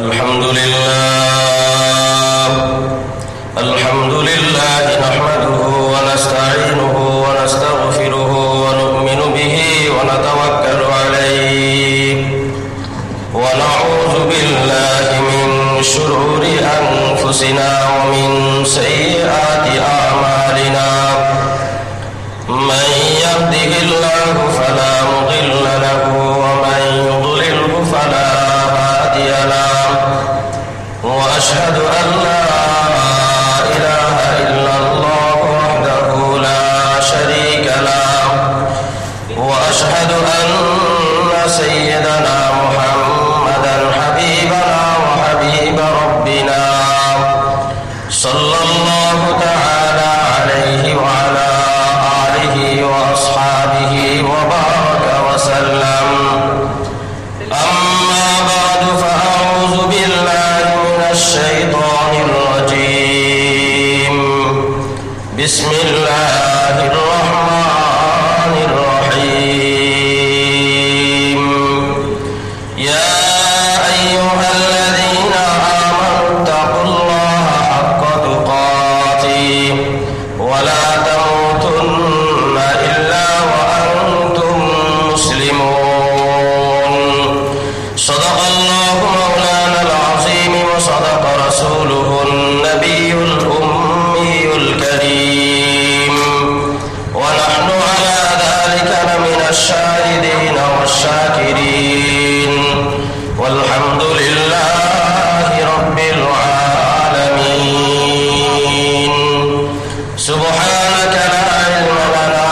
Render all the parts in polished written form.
الحمد لله نحمده ونستعينه ونستغفره ونؤمن به ونتوكل عليه ونعوذ بالله من شرور أنفسنا ومن سيئات أعمالنا من يهده الله فلا مضل له ومن يضلله فلا هادي له وأشهد أن لا إله إلا الله وحده لا شريك له وأشهد أن سيدنا محمدا حبيبنا وحبيب ربنا صلى الله تعالى عليه وعلى آله وأصحابه وبارك وسلم أما بعد فأعوذ بالله من الشيطان الرجيم بسم الله الرحمن الرحيم يا أيها الذين آمنوا اتقوا الله حق تقاته ولا تموتن إلا وأنتم مسلمون صدق الله مولانا العظيم وصدق رسوله النبي الأمي الكريم ونحن على ذلك لمن الشاهدين والشاكرين والحمد لله رب العالمين سبحانك لا علم لنا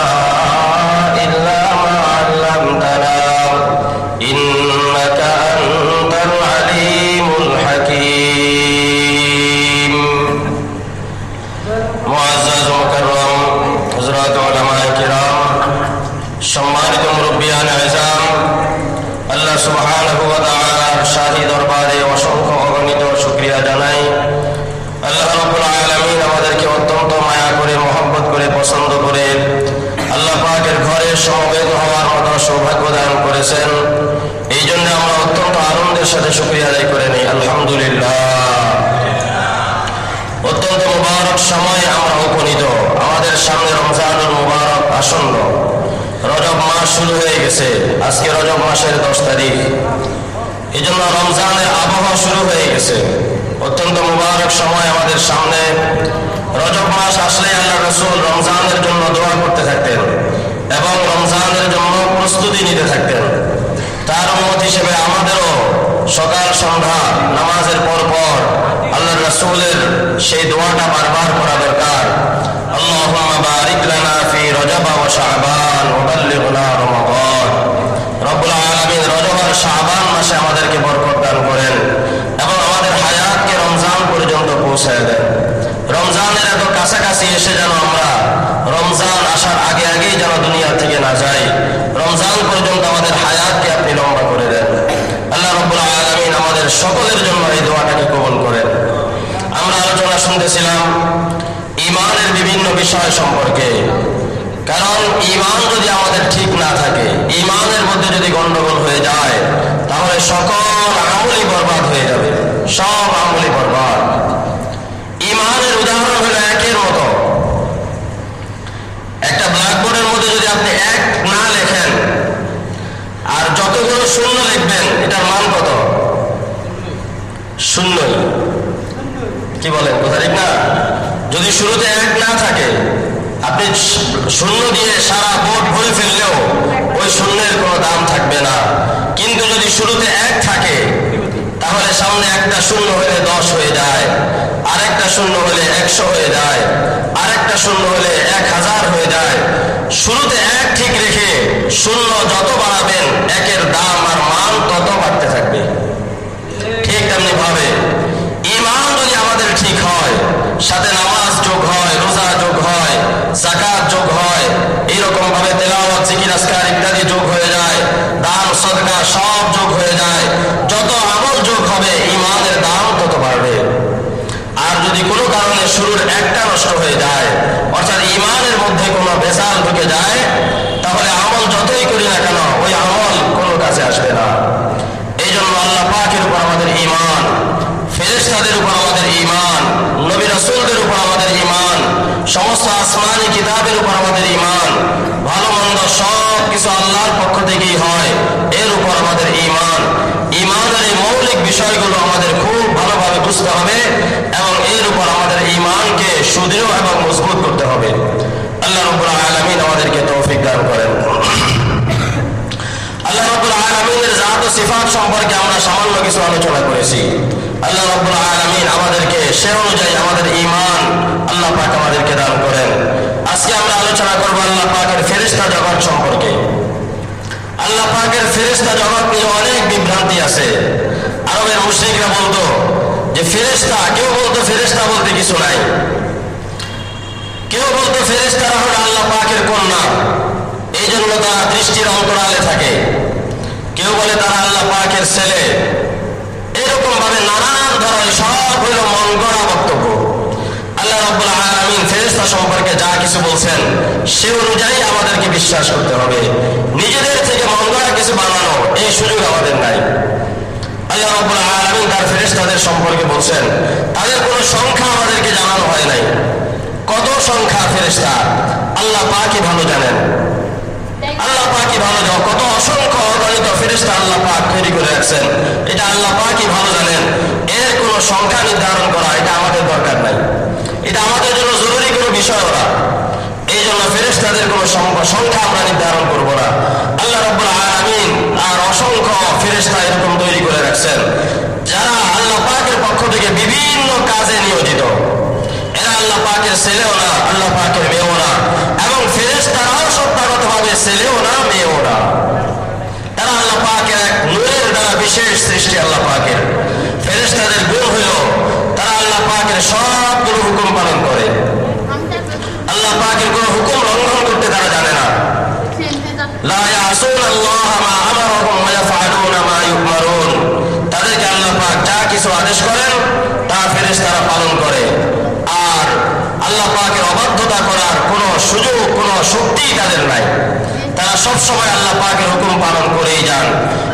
إلا ما علمتنا إنك أنت العليم الحكيم معزز مكرم حضرات علماء کرام সম্মানিত মুরব্বিয়ান আযম আল্লাহ সুবহানাহু ওয়া তাআলার শাহী দরবারে অসংখ্য অগণিত শুকরিয়া জানাই। আল্লাহ রাব্বুল আলামিন আমাদেরকে অত্যন্ত মায়া করে মহব্বত করে পছন্দ করে আল্লাহ পাকের ঘরে সমবেত হওয়ার মতো সৌভাগ্য দান করেছেন। এই জন্য আমরা অত্যন্ত আনন্দের সাথে শুকরিয়া আদায় করে নেই আলহামদুলিল্লাহ। অত্যন্ত মুবারক সময় আমরা উপনীত, আমাদের সামনে রমজানুল মুবারক আসন্ন, রজব মাস শুরু হয়ে গেছে। আজকে রজব মাসের 10 তারিখ, এই জন্য রমজানের আবহাওয়া শুরু হয়ে গেছে। অত্যন্ত মুবারক সময় আমাদের সামনে। রজব মাস আসলে আল্লাহ রাসূল রমজানের জন্য দোয়া করতে থাকতেন এবং রমজানের জন্য প্রস্তুতি নিতে থাকতেন। তার উম্মত হিসেবে আমাদেরও সকাল সন্ধ্যা নামাজের পর পর আল্লাহ রাসূলের সেই দোয়াটা বারবার করা দরকার। আল্লাহুম্মা বারিক লানা ফি রজব ওয়া শাবান ওয়া বাল্লিগনা রমাদান। রব্বুল আলামিন রজব আর শাবান মাসে আমাদেরকে বরকত দান করেন এবং আমাদের হায়াতকে রমজান পর্যন্ত পৌঁছায় দেন। রমজানের এত কাছাকাছি এসে যেন আমরা রমজান আসার আগে আগেই যেন দুনিয়া থেকে না যাই। রমজান পর্যন্ত আমাদের হায়াতকে আপনি লম্বা করে দেন। আল্লাহ রাব্বুল আলামিন আমাদের সকলের জন্য এই দোয়াটাকে কবুল করেন। আমরা আলোচনা শুনতেছিলাম ঈমানের বিভিন্ন বিষয় সম্পর্কে। কারণ ঈমান যদি আমাদের ঠিক না থাকে, ঈমানের মধ্যে যদি গন্ডগোল হয়ে যায়, তাহলে সকল আমলই বরবাদ হয়ে যাবে, সব আমলই বরবাদ। ঈমানের উদাহরণ হলো একের মতো। একটা ব্ল্যাকবোর্ডের মধ্যে যদি আপনি এক না লেখেন আর যতগুলো শূন্য লিখবেন, এটার মান কত? শূন্যই। কি বলেন, কথা ঠিক না? যদি শুরুতে এক না থাকে, আপনি শূন্য দিয়ে সারা বোর্ড ভরে ফেললেও ওই শূন্যের কোনো দাম থাকবে না। কিন্তু যদি শুরুতে এক থাকে, তাহলে সামনে একটা শূন্য হলে 10 হয়ে যায়, আরেকটা শূন্য হলে 100 হয়ে যায়, আরেকটা শূন্য হলে 1000 হয়ে যায়। শুরুতে এক ঠিক রেখে শূন্য যত বাড়াবেন, একের দাম আর মান তত বাড়তে থাকবে। ঠিক তেমনি ভাবে ঈমান যদি আমাদের ঠিক হয়, সাথে নামাজ যোগ হয়, রোজা যোগ হয়, যাকাত যোগ হয়, এইরকম ভাবে তেলাওয়াত, জিকির, আজকার ইত্যাদি যোগ হয়ে যায়, দান সদকা সব যোগ হয়ে যায়। যত আমল যোগ হবে, ঈমানের দাম তত বাড়বে। আর যদি কোনো কারণে শুরুর একটা নষ্ট হয়ে যায়, অর্থাৎ ঈমানের মধ্যে কোনো ভেজাল ঢুকে যায়, তাহলে আমল যতই করি না কেন, ওই আমল কোনো কাছে আসবে না। এই জন্য আল্লাহ পাকের উপর আমাদের ঈমান বুঝতে হবে এবং এর উপর আমাদের ঈমানকে সুদৃঢ় এবং মজবুত করতে হবে। আল্লাহ রাব্বুল আলামিন আমাদেরকে তৌফিক দান করেন। আল্লাহ রাব্বুল আলামিনের জাত ও সিফাত সম্পর্কে আমরা সামান্য কিছু আলোচনা করেছি। আল্লাহ রাব্বুল আলামিন আমাদেরকে সে অনুযায়ী আমাদের ঈমান আল্লাহ পাক আমাদেরকে দান করেন। আজকে আমরা আলোচনা করব আল্লাহ পাকের ফেরেশতা জগৎ সম্পর্কে। আল্লাহ পাকের ফেরেশতা জগৎ নিয়ে অনেক বিভ্রান্তি আছে। আরবের মুশরিকরা বলতো যে ফেরেশতা, কেউ বলতো ফেরেশতা বলতে কিছু নাই, কেউ বলতো ফেরেশতারা হলো আল্লাহ পাকের কন্যা, এই জন্য তারা দৃষ্টির অন্তরালে থাকে। কেউ বলে তারা আল্লাহ পাকের ছেলে। এরকম ভাবে নানান ধরনের সব হইল মন গড়া বক্তব্য। আল্লাহ রাব্বুল আলামিন ফেরেশতা সম্পর্কে যা কিছু বলছেন সে অনুযায়ী আমাদেরকে বিশ্বাস করতে হবে। নিজেদের থেকে মন গড়া কিছু বানানো এই সুযোগ আমাদের নাই। আল্লাহ রাব্বুল আলামিন তার ফেরেশতাদের সম্পর্কে বলছেন, তাদের কোনো সংখ্যা আমাদেরকে জানানো হয় নাই। কত সংখ্যা ফেরেশতা আল্লাহ পাকই ভালো জানেন। আল্লাহ পাকই ভালো জানেন কত অসংখ্য অগণিত ফেরেশতা আল্লাহ পাক তৈরি করে রাখছেন, এটা আল্লাহ পাকই ভালো জানেন। এর কোনো সংখ্যা নির্ধারণ করা এটা আমাদের দরকার নাই, এটা আমাদের জন্য জরুরি কোনো বিষয় না। এই জন্য ফেরেশতাদের কোনো সংখ্যা আমরা নির্ধারণ করবো না। আল্লাহ রাব্বুল আলামিন আর অসংখ্য ফেরেশতা এরকম তৈরি করে রাখছেন যারা আল্লাহ পাকের পক্ষ থেকে বিভিন্ন কাজে নিয়োজিত। এরা আল্লাহ পাকের ছেলেও না, আল্লাহ পাকের মেয়েও না, এবং ফেরেশতারাও সত্তাগতভাবে ছেলেও না, মেয়েও না। তারা আল্লাহ পাকের এক নূরের দ্বারা বিশেষ সৃষ্টি। আল্লাহ পাকের ফেরেশতাদের গুণ হইল তারা আল্লাহ পাকের সবগুলো হুকুম পালন করে। আল্লাহ পাকের কোনো হুকুম লঙ্ঘন করতে তারা জানে না। লা ইয়াসুনা আল্লাহ মা আমারহুম ওয়া ইয়াফআলুনা মা ইউমারুন। তাদেরকে আল্লাহ পাক যা কিছু আদেশ করেন তা ফেরেশতারা পালন করে। আর আল্লাহ পাকের অবাধ্যতা করার কোনো সুযোগ, কোনো শক্তি তাদের নাই। তারা সব সময় আল্লাহ পাকের হুকুম পালন করেই যান।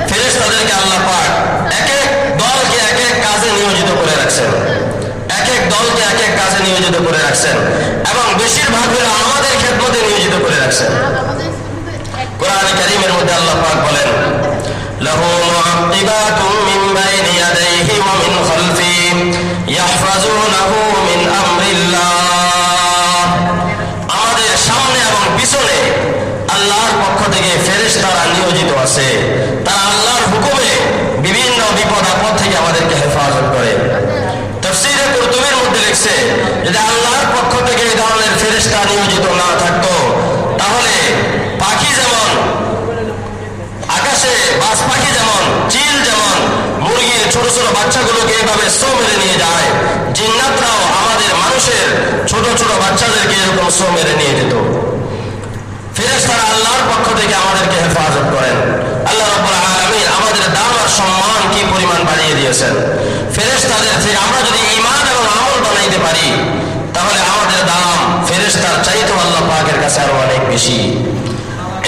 ফেরেশতাদেরকে আল্লাহ পাক এক এক দলকে এক এক কাজে নিয়োজিত করে রাখছেন, এক এক দলকে এক এক কাজে নিয়োজিত করে রাখছেন, এবং বেশিরভাগ হলো আমাদের খেদমতে নিয়োজিত করে রাখছেন। কোরআন কারীমের মধ্যে আল্লাহ পাক বলেন, লাহু মুআক্কিবাতুম মিন বাইনি ইয়াদাইহি ওয়া মিন খালফিহি ইয়াহফাজুনাহু মিন আমরিল্লাহ। আমাদের সামনে এবং পিছনে আল্লাহর পক্ষ থেকে ফেরেশতারা নিয়োজিত আছে। তারা আল্লাহর হুকুমে বিভিন্ন বিপদ আপদ থেকে আমাদেরকে হেফাজত করে। তাফসীরে কুরতুবীর মধ্যে লিখছে, যদি আল্লাহর পক্ষ থেকে এই ধরনের ফেরেশতা নিয়োজিত না থাকতো তাহলে পাখি যেমন আকাশে, বাজ পাখি যেমন, চিল যেমন মুরগির ছোট ছোট বাচ্চাগুলোকে এইভাবে সো মেরে নিয়ে যায়, জিন্নাতরাও আমাদের মানুষের ছোট ছোট বাচ্চাদেরকে এরকম সো মেরে নিয়ে যেত। ফেরেশতারা আল্লাহর পক্ষ থেকে আমাদেরকে হেফাজত করেন। আল্লাহ রাব্বুল আলামিন আমাদের দাম আর সম্মান কি পরিমাণ বাড়িয়ে দিয়েছেন। ফেরেশতাদের থেকে আমরা যদি ঈমান এবং আমল বানাইতে পারি তাহলে আমাদের দাম ফেরেশতার চাইতেও আল্লাহ পাকের কাছে আরো অনেক বেশি।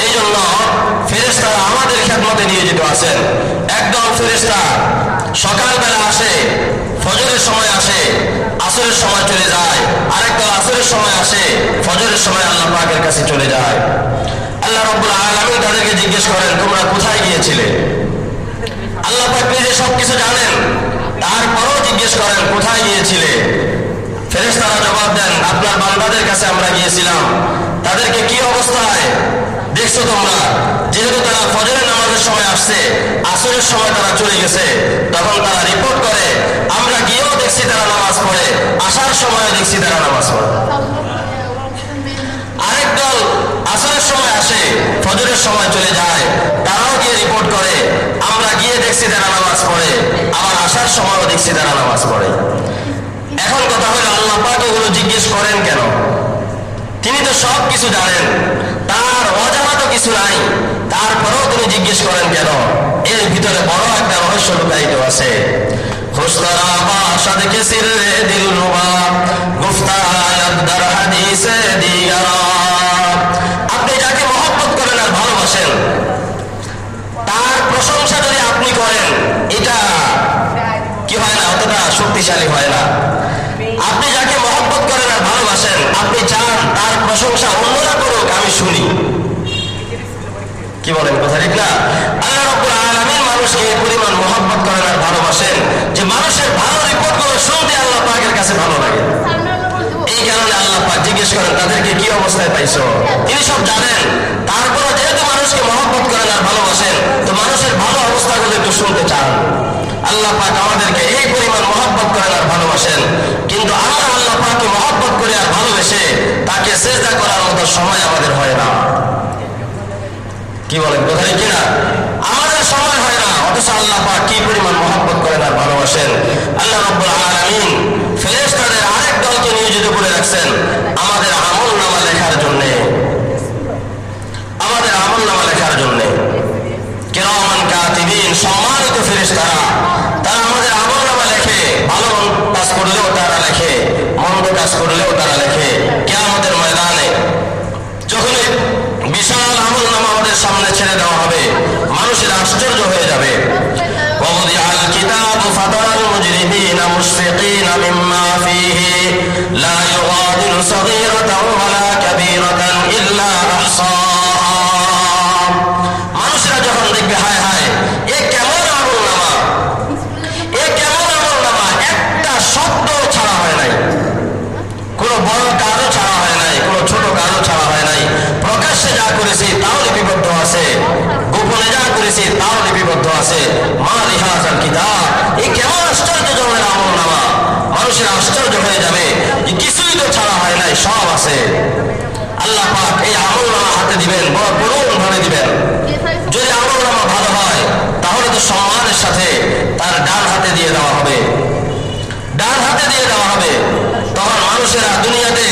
এই জন্য ফেরেশতারা আমাদের খেদমতে নিয়োজিত আছেন। একদল ফেরেশতা সকালবেলা আসে, ফজরের সময় আসে, আসরের সময় চলে যায়। আরেকদল আসরের সময় আসে, ফজরের সময় আল্লাহ পাকের কাছে চলে যায়। আল্লাহ রাব্বুল আলামিন তাদেরকে জিজ্ঞেস করেন, তোমরা কোথায় গিয়েছিলে? আল্লাহ পাক নিজে সবকিছু জানেন, তারপরও জিজ্ঞেস করেন কোথায় গিয়েছিলে? ফেরেশতারা জবাব দেন, আপনার বান্দাদের কাছে আমরা গিয়েছিলাম। তাদেরকে কি অবস্থায় দেখছো তোমরা? যেহেতু তারা ফজরের নামাজের সময় আসছে, আসরের সময় তারা চলে গেছে, তখন তারা রিপোর্ট করে, আমরা গিয়েও দেখছি তারা নামাজ পড়ে, আসার সময় দেখছি তারা নামাজ পড়ে। আরেক দল আসরের সময় আসে, ফজরের সময় চলে যায়, তারাও গিয়ে রিপোর্ট করে, আমরা গিয়ে দেখছি তারা নামাজ পড়ে, আবার আসার সময়ও দেখছি তারা নামাজ পড়ে। এখন কথা হলো, আল্লাহ পাক এগুলো জিজ্ঞেস করেন কেন? তিনি তো সব কিছু জানেন, তার অজানা তো কিছু নাই, তারপরেও তিনি জিজ্ঞেস করেন কেন? এর ভিতরে বড় একটা রহস্য লুকায়িত আছে। খুশতারা বাশাদ কে সিররে দিলরুবা গুফতায়াত দার হাদিসে দিগারা। আপনি যাকে মহব্বত করেন আর ভালোবাসেন, তার প্রশংসা যদি আপনি করেন, এটা কি হয় না, অতটা শক্তিশালী হয় না। আপনি যাকে মহব্বত করেন আর ভালোবাসেন, আপনি চান তার প্রশংসা অন্যরা করুক, আমি শুনি। কি বলেন, কথা ঠিক না? আল্লাহ রাব্বুল আলামিন মানুষকে এই পরিমাণ মহব্বত করেন আর ভালোবাসেন যে মানুষের ভালো রিপোর্টগুলো কাছে ভালো লাগে। এই কারণে আল্লাহ পাক জিজ্ঞেস করেন তাদেরকে কি অবস্থায় পাইছো। তিনি সব জানেন, তারপরে যেহেতু মানুষকে মহব্বত করেন আর ভালোবাসেন, তো মানুষের ভালো অবস্থাগুলো একটু শুনতে চান। আল্লাহ পাক আমাদেরকে এই পরিমাণ মহব্বত করেন আর ভালোবাসেন, কিন্তু আমরা আল্লাহ পাককে মহব্বত করে আর ভালোবেসে তাকে সেজদা করার মতো সময় আমাদের হয় না। কি বলেন, কোথায় কিনা আমাদের সময় হয় না, অথচ আল্লাহ পাক কি পরিমাণ মহব্বত করেন আর ভালোবাসেন। আল্লাহ রাব্বুল আলামিন ফেরেশতাদের আরেক দলকে নিয়োজিত করে রাখছেন আমাদের আমলনামা লেখার জন্য, আমাদের আমলনামা লেখার জন্য। কিরামান কাতিবিন, সম্মানিত ফেরেশতারা, তারা আমাদের আমলনামা লেখে। ভালো কাজ করলেও তারা লেখে, মন্দ কাজ করলেও তারা লেখে। কিয়ামতের ময়দানে যখন বিশাল আমলনামা আমাদের সামনে ছেড়ে দেওয়া হবে, মানুষের আশ্চর্য হয়ে যাবে। ووضع الكتاب فترى المجرمين مشفقين مما فيه لا يغادر صغيرة ولا كبيرة إلا أحصاها। মানুষরা যখন দেখবে হায় হায় এ কেমন আমলনামা, এ কেমন আমলনামা, একটা শব্দ ছাড়া হয় নাই, কোনো বড় কাজও ছাড়া হয় নাই, কোনো ছোট কাজও ছাড়া হয় নাই। প্রকাশ্যে যা করেছি তাও লিপিবদ্ধ আছে, গোপনে যা করেছি তাও লিপিবদ্ধ আছে। মা লিহাজাল কিতাব, এই কেমন আশ্চর্যজনক আমলনামা। মানুষের আশ্চর্য হয়ে যাবে, কিছুই তো ছাড়া হয় নাই, সব আছে। আল্লাহ পাক এই আমলনামা হাতে দিবেন, বড় করুণ ভাবে দিবেন। যদি আমলনামা ভালো হয় তাহলে তো সম্মানের সাথে তার ডান হাতে দিয়ে দেওয়া হবে, ডান হাতে দিয়ে দেওয়া হবে। তখন মানুষেরা দুনিয়াতে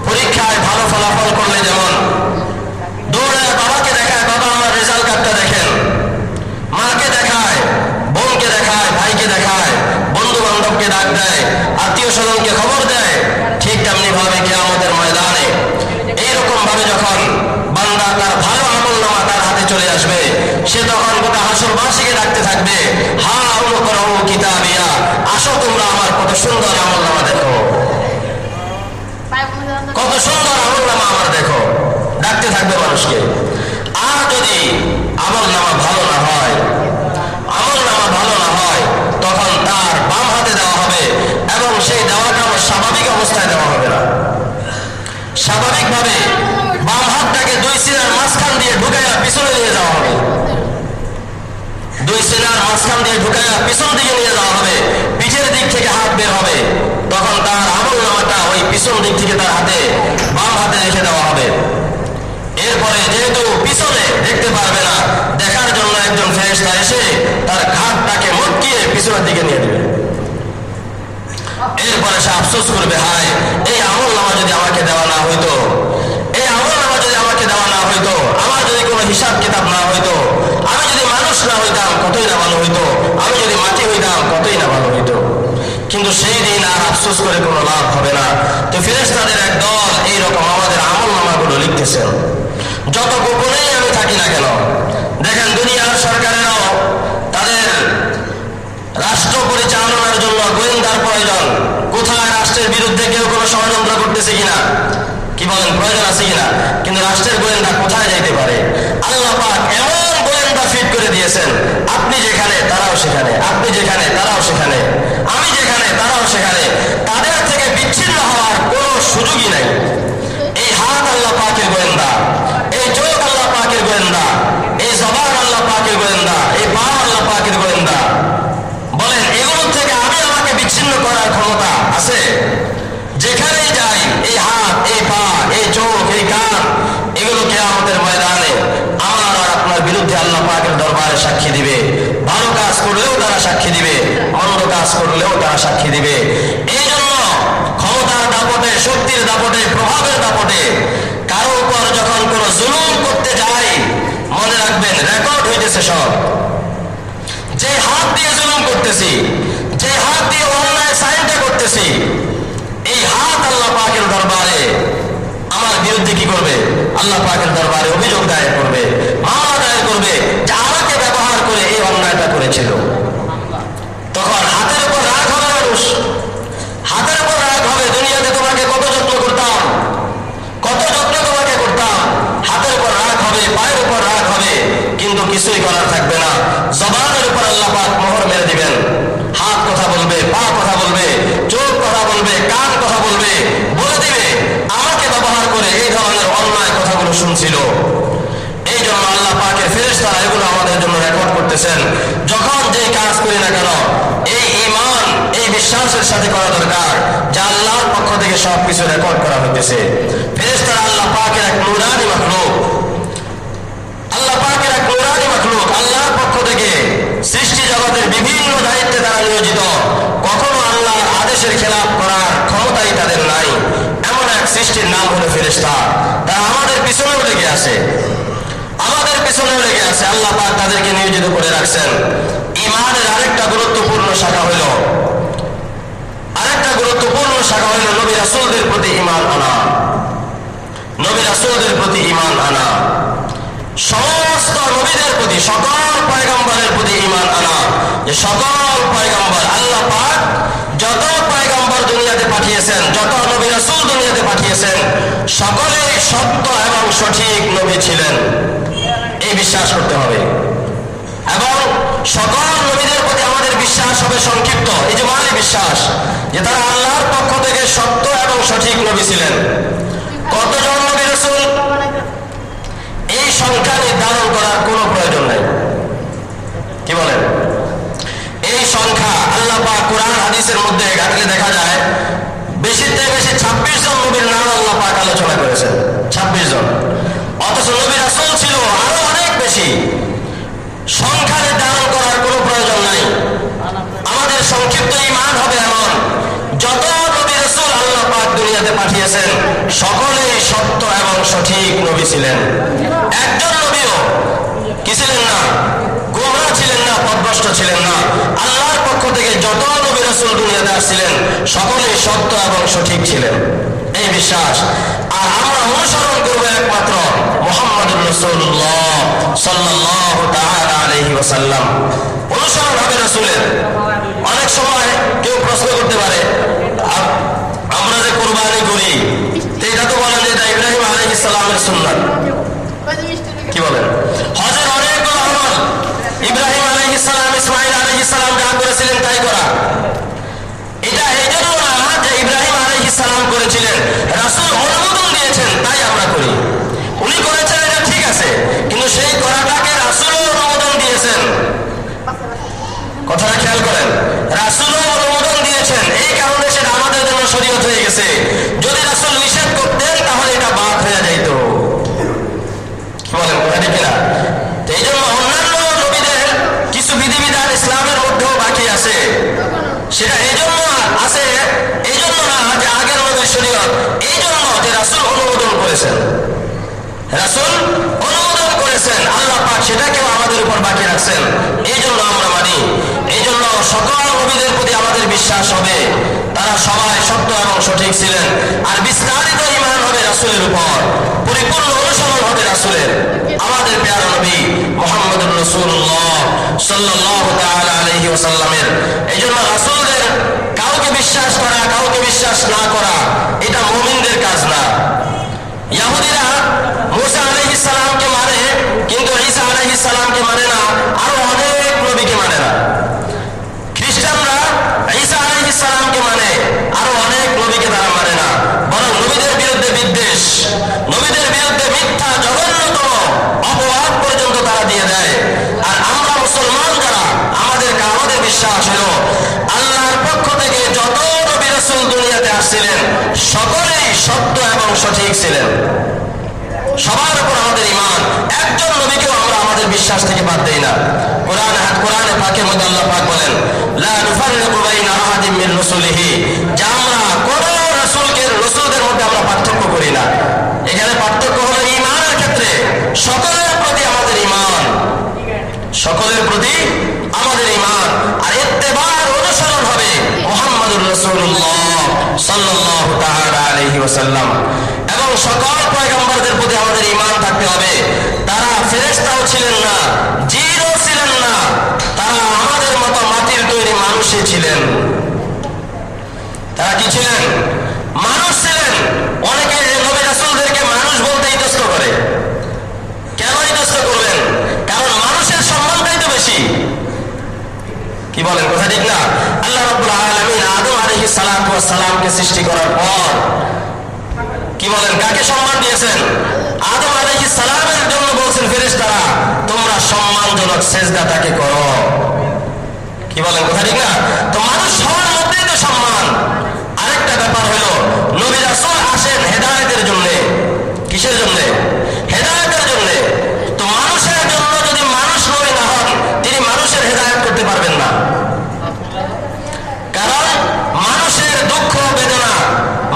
পরীক্ষায় ভালো ফলাফল করলে যেমন দৌড়ায় বাবাকে দেখায়, বাবা আমার রেজাল্ট কার্ডটা দেখেন, মাকে দেখায়, বোনকে দেখায়, ভাইকে দেখায়, বন্ধু বান্ধবকে ডাক দেয়, আত্মীয় স্বজনকে খবর দেয়, ঠিক তেমনি ভাবে কিয়ামতের ময়দানে এইরকম ভাবে যখন বান্দা তার ভালো আমলনামা তার হাতে চলে আসবে, সে তখন গোটা হাসরবাসীকে ডাকতে থাকবে, হা উমকরাউ কিতাবিয়া, আসো তোমরা আমার কত সুন্দর আমলনামা দেখো, কত সুন্দর আমলনামা আমার দেখো, ডাকতে থাকবে মানুষকে। আর যদি আমলনামা ভালো না হয়, আমলনামা ভালো না হয়, তখন তার বাম হাতে দেওয়া হবে এবং সেই দেওয়াটা স্বাভাবিক অবস্থায় দেওয়া হবে না। স্বাভাবিকভাবে বাম হাতটাকে দুই সিনার মাঝখান দিয়ে ঢুকাইয়া পিছনে নিয়ে যাওয়া হবে, দুই সিনার মাঝখান দিয়ে ঢুকাইয়া পিছন দিকে নিয়ে যাওয়া হবে, পিঠের দিক থেকে হাত বের হবে, তখন তার আমলনামাটা ওই পিছন দিক থেকে তার হাতে বাম হাতে রেখে দেওয়া হবে। এরপরে যেহেতু পিছনে দেখতে পারবে না, দেখার জন্য একজন ফেরেশতা এসে তার ঘাটটাকে মটকিয়ে পিছনের দিকে নিয়ে দেবে। এরপরে সে আফসোস করবে, হায় এই আমলনামা যদি আমাকে দেওয়া না হইতো, এই আমলনামা যদি আমাকে দেওয়া না হইতো, আমার যদি কোনো হিসাব কিতাব না হইতো, আমি যদি মানুষ না হইতাম কতই না ভালো হইতো, আমি যদি মাটি হইতাম কতই না ভালো হইতো। কিন্তু সেই দিন আর আফসোস করে কোনো লাভ হবে না। তো ফেরেশতাদের এক দল এইরকম আমাদের আমলনামাগুলো লিখতেছেন, যত গোপনেই আমি থাকি না কেন। দেখেন দুনিয়ার সরকারেরাও তাদের রাষ্ট্র পরিচালনার জন্য গোয়েন্দার প্রয়োজন। কোথায় রাষ্ট্রের বিরুদ্ধে কেউ কোনো ষড়যন্ত্র করতেছে কিনা, কি বলেন, প্রয়োজন আছে কিনা। কিন্তু রাষ্ট্রের গোয়েন্দা কোথায় যাইতে পারে, আল্লাহ পাক এমন গোয়েন্দা ফিট করে দিয়েছেন, আপনি যেখানে তারাও সেখানে, আপনি যেখানে তারাও সেখানে, আমি যেখানে তারাও সেখানে, তাদের থেকে বিচ্ছিন্ন হওয়ার কোনো সুযোগই নাই। এই হাত আল্লাহ পাকের গোয়েন্দা, এই চোখ আল্লাহ পাকের গোয়েন্দা, এই জবান আল্লাহ পাকের গোয়েন্দা, এই পা আল্লাহ পাকের গোয়েন্দা। বলেন এগুলোর থেকে আমি আমাকে বিচ্ছিন্ন করার ক্ষমতা আছে? যেখানেই যাই এই হাত, এই পা, এই চোখ, এই কান, এগুলো কিয়ামতের ময়দানে আমার আর আপনার বিরুদ্ধে আল্লাহ পাকের দরবারে সাক্ষী দিবে। ভালো কাজ করলেও তারা সাক্ষী দিবে, মন্দ কাজ করলেও তারা সাক্ষী দিবে। এই জন্য ক্ষমতার দাপটে, শক্তির দাপটে, প্রভাবের দাপটে কারো উপর যখন কোনো জুলুম করতে যাই, মনে রাখবেন রেকর্ড হইতেছে সব। যে হাত দিয়ে জুলুম করতেছি, যে হাত দিয়ে অন্যায় সাইনটা করতেছি, এই হাত আল্লাহ পাকের দরবারে আমার বিরুদ্ধে কি করবে, আল্লাহ পাকের দরবারে অভিযোগ দায়ের করবে, মামলা দায়ের করবে যে আমাকে ব্যবহার করে এই অন্যায়টা করেছিল। তখন হাতের উপর রাগ হবে মানুষ, হাতের উপর রাগ হবে। দুনিয়াতে তোমাকে কত যত্ন করতাম, কত যত্ন তোমাকে করতাম, হাতের উপর রাগ হবে, পায়ের উপর রাগ হবে, কিন্তু কিছুই করার থাকবে না। জবানের উপর আল্লাহ পাক মোহর মেরে দিবেন। হাত কথা বলবে, পা কথা বলবে, চোখ কথা বলবে, শুনছিল। এই জন্য আল্লাহ পাকের ফেরেশতারা এগুলো আমাদের জন্য রেকর্ড করতেছেন। যখন যে কাজ করি না কেন এই ঈমান, এই বিশ্বাসের সাথে করা দরকার যে আল্লাহর পক্ষ থেকে সবকিছু রেকর্ড করা হইতেছে। ফেরেশতারা আল্লাহ পাকের এক নূরানি মাখলুক, আল্লাহ পাকের এক নূরানি মাখলুক, আল্লাহর পক্ষ থেকে সৃষ্টি জগতের বিভিন্ন দায়িত্বে তারা নিয়োজিত। কখনো আল্লাহর আদেশের খেলাপ করার ক্ষমতাই তাদের নাই। এমন এক সৃষ্টির নাম হলো ফেরেশতা। তারা আমাদের পিছনেও লেগে আছে, আমাদের পিছনেও লেগে আছে। আল্লাহ পাক তাদেরকে নিয়োজিত করে রাখছেন। ঈমানের আরেকটা গুরুত্বপূর্ণ শাখা হইল নবী রাসূলদের প্রতি ঈমান আনা। নবী রাসূলদের প্রতি ঈমান আনা, সমস্ত নবীদের প্রতি, সকল পয়গম্বরের প্রতি ঈমান আনা। যে সকল পয়গম্বর, আল্লাহ পাক যত পয়গম্বর দুনিয়াতে পাঠিয়েছেন, যত নবী রাসূল দুনিয়াতে পাঠিয়েছেন, সকলেই সত্য এবং সঠিক নবী ছিলেন, এই বিশ্বাস করতে হবে। এবং সকল নবীদের প্রতি আমাদের বিশ্বাস হবে সংক্ষিপ্ত, ইজমালি বিশ্বাস, যে তারা আল্লাহর পক্ষ থেকে সত্য এবং সঠিক নবী ছিলেন। কতজন নবী রাসূল, এই সংখ্যা নির্ধারণ করার কোনো প্রয়োজন নেই। কি বলেন? এই সংখ্যা আল্লাহ পাক কুরআন হাদিসের মধ্যে ঘাটলে দেখা যায় বেশিতে বেশি 26 জন নবীর নাম আল্লাহ পাক আলোচনা করেছেন। 26 জন। অথচ নবী রাসূল ছিল আরো অনেক বেশি। সংখ্যা নির্ধারণ করার কোনো প্রয়োজন নাই। আমাদের সংক্ষিপ্ত ঈমান হবে এমন, যত নবী রাসূল আল্লাহ পাক দুনিয়াতে পাঠিয়েছেন সকলেই সত্য এবং সঠিক নবী ছিলেন। একজন নবীও কি ছিলেন না? গোমরা ছিলেন না, পথভ্রষ্ট ছিলেন না। আল্লাহর পক্ষ থেকে যত নবী রাসূল দুনিয়াতে আসছিলেন সকলেই সত্য এবং সঠিক ছিলেন, এই বিশ্বাস। আর আমরা অনুসরণ করবো একমাত্র মুহাম্মদুর রাসূলুল্লাহ সাল্লাল্লাহু তাআলা আলাইহি ওয়াসাল্লাম। অনুসরণ হবে রাসূলের। অনেক সময় কেউ প্রশ্ন করতে পারে, আমরা যে কুরবানি করি এটা তো বলেন যে এটা ইব্রাহিম আলাইহিস সালামের সুন্নাত। কি বলেন? হজের অনেকগুলো আমল ইব্রাহিম আলাইহিস সালাম, ইসমাঈল আলাইহিস সালাম যা করেছিলেন তাই করা। এটা এই জন্য না যে ইব্রাহিম আলাইহিস সালাম করেছিলেন, রাসূল অনুমোদন দিয়েছেন তাই আমরা করি। উনি করেছেন এটা ঠিক আছে, কিন্তু সেই করাটাকে রাসূলও অনুমোদন দিয়েছেন। কথাটা খেয়াল করেন, রাসূলও অনুমোদন দিয়েছেন, এই কারণে সেটা আমাদের জন্য শরীয়ত হয়ে গেছে। যদি রাসূল নিষেধ করতেন তাহলে এটা বাদ হয়ে যাইত। কি বলেন? কথা ঠিক না? এই জন্য অন্যান্য নবীদের কিছু বিধিবিধান ইসলামের মধ্যেও বাকি আছে। সেটা এই জন্য আছে, এই জন্য না যে আগের নবীর শরীয়ত, এই জন্য যে রাসূল অনুমোদন করেছেন। রাসূল অনুমোদন করেছেন, আল্লাহ পাক সেটাকেও আমাদের উপর বাকি রাখছেন, এই জন্য আমরা মানি। এই জন্য সকল নবীদের প্রতি আমাদের বিশ্বাস হবে তারা সবাই সত্য এবং সঠিক ছিলেন। আর বিস্তারিত ঈমান হবে রাসূলের উপর, পরিপূর্ণ অনুসরণ হবে রাসূলের, আমাদের প্রিয় নবী মুহাম্মদুর রাসূলুল্লাহ সাল্লাল্লাহু তাআলা আলাইহি ওয়াসাল্লামের। এই জন্য রাসূলদের কাউকে বিশ্বাস করা, কাউকে বিশ্বাস না করা, এটা মুমিনদের কাজ না। ইহুদিরা মুসা আলাইহিস সালামকে মানে, কিন্তু ঈসা আলাইহিস সালামকে মানে না, আরো অনেক নবীকে মানে না। খ্রিস্টানরা ঈসা আলাইহিস সালামকে মানে, আরো অনেক নবীকে তারা মানে না, বরং নবীদের বিরুদ্ধে বিদ্বেষ, নবীদের বিরুদ্ধে মিথ্যা জঘন্যতম অপবাদ পর্যন্ত তারা দিয়ে দেয়। আর আমরা মুসলমান যারা, আমাদের বিশ্বাস হলো আল্লাহর পক্ষ থেকে যত নবী রাসূল দুনিয়াতে আসছিলেন সকলেই সত্য এবং সঠিক ছিলেন। সবার উপর আমাদের ঈমান, একজন নবীকেও আমরা আমাদের বিশ্বাস থেকে বাদ দেই না। কোরআনে পাকের মধ্যে আল্লাহ পাক বলেন, লা নুফাররিকু বাইনা আহাদিন মির রাসূলিহি, যে আমরা কোন রাসূলদের মধ্যে আমরা পার্থক্য করি না। এখানে পার্থক্য হলো ঈমানের ক্ষেত্রে, সকলের প্রতি আমাদের ঈমান, সকলের প্রতি আমাদের ঈমান। আর ইত্তেবার অনুসরণ হবে মুহাম্মদুর রাসূলুল্লাহ সাল্লাল্লাহু তাআলা আলাইহি ওয়াসাল্লাম। এবং সকল পয়গম্বরদের প্রতি আমাদের ঈমান থাকতে হবে। তারা ফেরেশতাও ছিলেন না, জিনও ছিলেন না, তারা আমাদের মতো মাটির তৈরি মানুষই ছিলেন। তারা কি ছিলেন? মানুষ ছিলেন। অনেকে নবী রাসূলদেরকে মানুষ বলতে ইতস্ত করে। কেন ইতস্ত করবেন? কারণ মানুষের সম্মানটাই তো বেশি। কি বলেন? কথা ঠিক না? আল্লাহ রাব্বুল আলামিন আদম আলাইহিস সালাতু ওয়াস সালামকে সৃষ্টি করার পর কি বলেন, কাকে সম্মান দিয়েছেন? আদম আলাইহিস সালামের জন্য বলছেন ফেরেশতারা তোমরা সম্মানজনক সিজদা তাকে করো। কি বলেন, কথা ঠিক না? তো মানুষ সবার মধ্যেই তো সম্মান। আরেকটা ব্যাপার হলো নবী রাসূল আসেন হেদায়েতের জন্য। কিসের জন্য? হেদায়েতের জন্য। তো মানুষের জন্য যদি মানুষ নবী না হন, তিনি মানুষের হেদায়েত করতে পারবেন না। কারণ মানুষের দুঃখ বেদনা,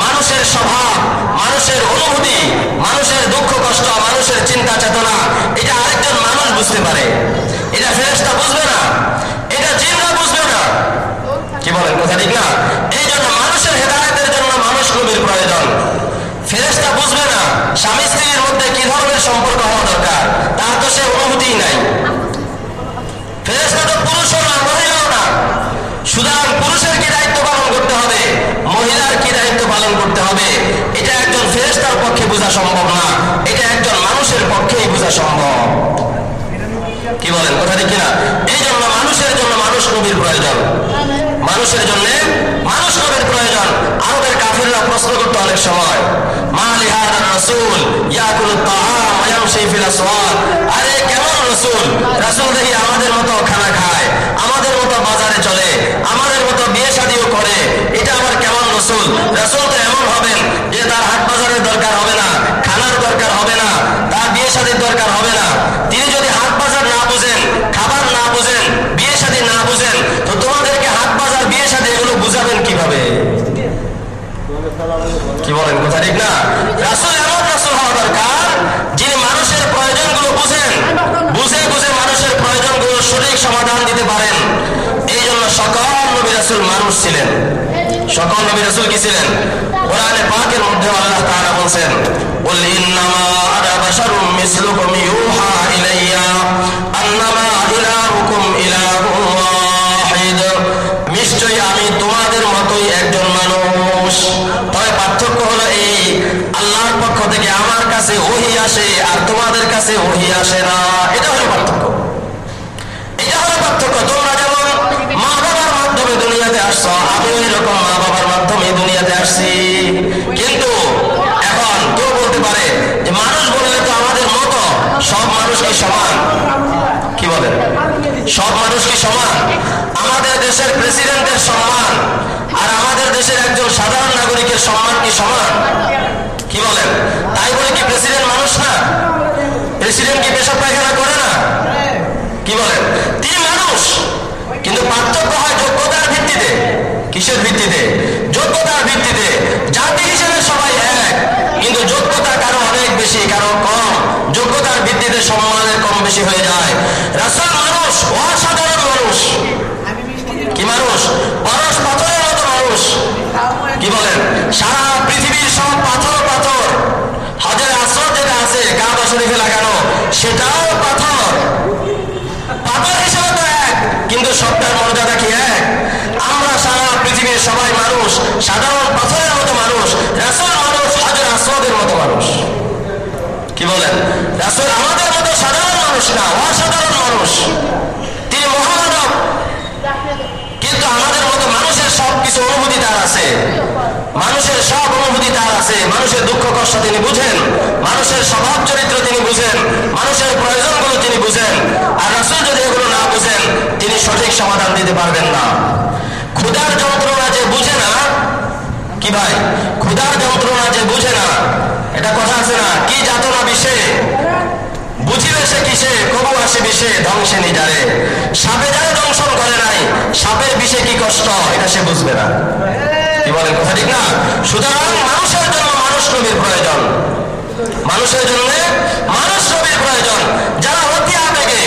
মানুষের স্বভাব, মানুষের অনুভূতি, মানুষের দুঃখ কষ্ট, মানুষের চিন্তা চেতনা, এটা আরেকজন মানুষ বুঝতে পারে। এটা ফেরেশতা বুঝবে না, এটা জিনরা বুঝবে না। কি বলেন, কথা ঠিক না? এই জন্য মানুষের হেদায়েতের জন্য মানুষ নবীর প্রয়োজন। ফেরেশতা বুঝবে না স্বামী স্ত্রীর মধ্যে কি ধরনের সম্পর্ক হওয়া দরকার, তার তো সে অনুভূতিই নাই। ফেরেশতা তো পুরুষও না, মহিলাও না। সুতরাং পুরুষের কি দায়িত্ব পালন করতে হবে, মহিলার কি দায়িত্ব পালন করতে হবে, এটা একজন ফেরেশতার পক্ষে বোঝা সম্ভব না, এটা একজন মানুষের পক্ষেই বোঝা সম্ভব। কি বলেন, কথা ঠিক না? এই জন্য মানুষের জন্য মানুষ নবীর প্রয়োজন। মানুষের জন্য মানুষ নবীর প্রয়োজন। আরবের কাফিররা প্রশ্ন করতে অনেক সময়, মা লিহাদার রাসূল ইয়াকুলুত তাআম ওয়া ইয়ামশি ফিল আসওয়াক। আরে কেমন রাসূল? রাসূল দেখি আমাদের মতো খানা খায়, আমাদের মতো বাজারে চলে, আমাদের মতো বিয়ে শাদীও করে, এটা আবার কেমন রাসূল? রাসূল তো এমন হবেন যে তার হাট বাজারের দরকার হবে না, খানার দরকার হবে না, তার বিয়ে শাদীর দরকার হবে না। তিনি যদি হাট বাজার না বুঝেন, খাবার না বুঝেন, বিয়ে শাদী না বুঝেন, তো তোমাদেরকে হাট বাজার বিয়ে শাদী এগুলো বুঝাবেন কিভাবে? কি বলেন, কথা ঠিক না? রাসূল এমন রাসূল হওয়া দরকার যিনি মানুষের প্রয়োজনগুলো বুঝেন, বুঝে বুঝে মানুষের প্রয়োজনগুলো সঠিক সমাধান দিতে পারেন। এই জন্য সকল নবী রাসূল মানুষ ছিলেন। সকল নবী রাসূল কি ছিলেন? কোরআনে পাকের মধ্যে আল্লাহ তাআলা বলেন, কুল ইন্নামা আনা বাশারুম মিসলুকুম ইউহা ইলাইয়া আন্নামা ইলাহুকুম ইলাহুন ওয়াহিদ। নিশ্চয়ই আমি তোমাদের মতোই একজন মানুষ, তবে পার্থক্য হলো এই, আল্লাহর পক্ষ থেকে আমার কাছে ওহী আসে আর তোমাদের কাছে ওহী আসে না। এটা হলো পার্থক্য। এটা হলো পার্থক্য। তোমরা যেমন মা বাবার মাধ্যমে দুনিয়াতে আসছো, আমি ওই রকম মা বাবার মাধ্যমে দুনিয়াতে আসছি। কিন্তু এখন কেউ বলতে পারে যে মানুষ বললে তো আমাদের মতো সব মানুষ কি সমান? কি বলেন, সব মানুষ কি সমান? আমাদের দেশের প্রেসিডেন্টের সম্মান আর আমাদের দেশের একজন সাধারণ নাগরিকের সম্মান কি সমান? কি বলেন? তাই বলে কি প্রেসিডেন্ট মানুষ না? প্রেসিডেন্ট কি পেশাব পায়খানা করে না? কি বলেন? তিনি মানুষ, কিন্তু পার্থক্য হয় যোগ্যতার ভিত্তিতে। কিসের ভিত্তিতে? যোগ্যতার ভিত্তিতে। জাতি হিসেবে সবাই এক, কিন্তু যোগ্যতা কারো অনেক বেশি, কারো কম। যোগ্যতার ভিত্তিতে সম্মানের কম বেশি হয়ে যায়। রাসূল মানুষ, অসাধারণ মানুষ। কি মানুষ? পরশ পাথরের মতো মানুষ। কি বলেন? সারা পৃথিবীর সব পাথর পাথর। হজরে আসওয়াদ যেটা আছে কাবা শরীফে লাগানো, সেটাও পাথর। পাথর হিসেবে তো এক, কিন্তু সবটার মর্যাদা কি এক? আমরা সারা পৃথিবীর সবাই মানুষ, সাধারণ পাথরের মতো মানুষ। রাসূল মানুষ, হজরে আসওয়াদের মতো মানুষ। কি বলেন? রাসূল আমাদের মতো সাধারণ মানুষ না, অসাধারণ মানুষ। তিনি মহামানব, কিন্তু আমাদের মতো মানুষের সব কিছু অনুভূতি তার আছে। মানুষের সব অনুভূতি তার আছে। মানুষের দুঃখ কষ্ট তিনি বুঝেন, মানুষের স্বভাব চরিত্র তিনি বুঝেন, মানুষের প্রয়োজনগুলো তিনি বুঝেন। আর রাসূল যদি এগুলো না বুঝেন, তিনি সঠিক সমাধান দিতে পারবেন না। ক্ষুধার যন্ত্রণা যে বুঝে না, কি ভাই, ক্ষুধার যন্ত্রণা যে বুঝে না, এটা কথা আছে না, কি যাতনা বিষে বুঝিবে সে কিসে, কবু আসে বিষে ধ্বংসে নিজারে। সাপে যারা দংশন করে নাই, সাপের বিষে কি কষ্ট, এটা সে বুঝবে না। কি বলেন, কথা ঠিক না? সুতরাং মানুষের জন্য মানুষ নবীর প্রয়োজন। মানুষের জন্য মানুষ নবীর প্রয়োজন। যারা অতি আবেগে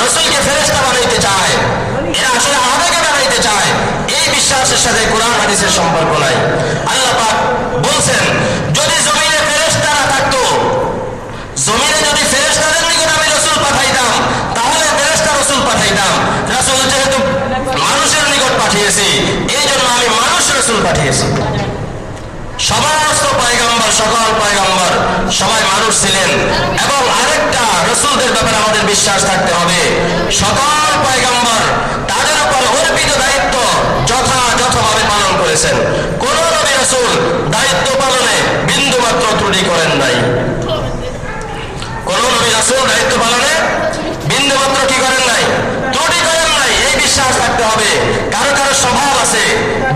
রাসূলকে ফেরেশতা বানাইতে চায়, এরা আসলে আবেগে বানাইতে চায়। এই বিশ্বাসের সাথে কোরআন হাদিসের সম্পর্ক নাই। আল্লাহ পাক বলছেন, যদি জমিনে ফেরেশতারা থাকতো, জমিনে যদি ফেরেশতাদের নিকট আমি রাসূল পাঠাইতাম, তাহলে ফেরেশতা রাসূল পাঠাইতাম। রাসূল যেহেতু মানুষের নিকট পাঠিয়েছি, এই জন্য আমি মানুষ রাসূল পাঠিয়েছি। সমস্ত পয়গম্বর, সকল পয়গম্বর সবাই মানুষ ছিলেন। এবং আরেকটা, রাসূলদের ব্যাপারে আমাদের বিশ্বাস থাকতে হবে, সকল পয়গম্বর তাদের উপর অর্পিত দায়িত্ব যথাযথভাবে পালন করেছেন। কোন নবী রাসূল দায়িত্ব পালনে বিন্দুমাত্র ত্রুটি করেন নাই। রাসূল দায়িত্ব পালনে বিন্দুমাত্র কি করেন নাই, ত্রুটি করেন নাই, এই বিশ্বাস থাকতে হবে। কারো কারো স্বভাব আছে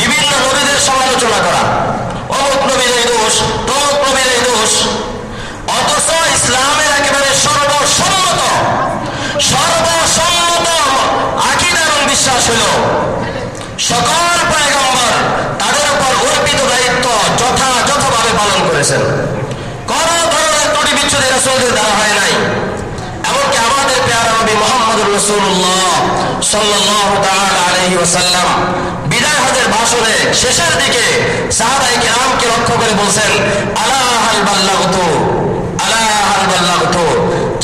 বিভিন্ন নবীদের সমালোচনা করা, অমুক নবীর এই দোষ, তমুক নবীর এই দোষ, অথচ ইসলামের একেবারে সর্বসম্মত আকীদা এবং বিশ্বাস হলো সকল পয়গম্বর তাদের উপর অর্পিত দায়িত্ব যথাযথভাবে পালন করেছেন। কোন ধরনের ত্রুটি বিচ্ছুতি রাসূলদের দ্বারা হয় নাই। এমনকি আমাদের প্রিয় নবী মুহাম্মদুর রাসূলুল্লাহ সাল্লাল্লাহু তাআলা আলাইহি ওয়াসাল্লাম বিদায় হজের ভাষণে শেষের দিকে সাহাবায়ে কিরামকে লক্ষ্য করে বলছেন, আলা হাল বাল্লাগতু, আলা হাল বাল্লাগতু,